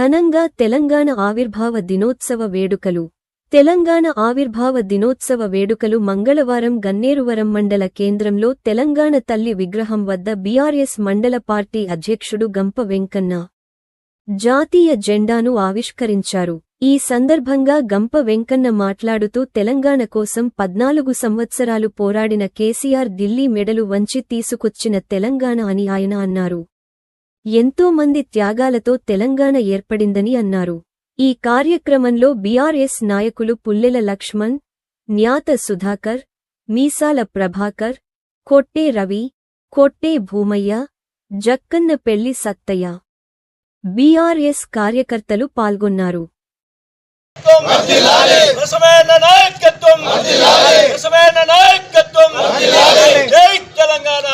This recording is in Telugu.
ఘనంగా తెలంగాణ ఆవిర్భావ దినోత్సవ వేడుకలు. తెలంగాణ ఆవిర్భావ దినోత్సవ వేడుకలు మంగళవారం గన్నేరువరం మండల కేంద్రంలో తెలంగాణ తల్లి విగ్రహం వద్ద బీఆర్ఎస్ మండల పార్టీ అధ్యక్షుడు గంప వెంకన్న జాతీయ జెండాను ఆవిష్కరించారు. ఈ సందర్భంగా గంప వెంకన్న మాట్లాడుతూ తెలంగాణ కోసం 14 సంవత్సరాలు పోరాడిన కేసీఆర్ ఢిల్లీ మెడలు వంచి తీసుకొచ్చిన తెలంగాణ అని ఆయన అన్నారు. ఎంతో మంది త్యాగాలతో తెలంగాణ ఏర్పడిందని అన్నారు. ఈ కార్యక్రమంలో బీఆర్ఎస్ నాయకులు పుల్లెల లక్ష్మణ్, న్యాత సుధాకర్, మీసాల ప్రభాకర్, కొట్టే రవి, కొట్టే భూమయ్య, జక్కన్న పెళ్లి సత్తయ్య, బీఆర్ఎస్ కార్యకర్తలు పాల్గొన్నారు. జై తెలంగాణ.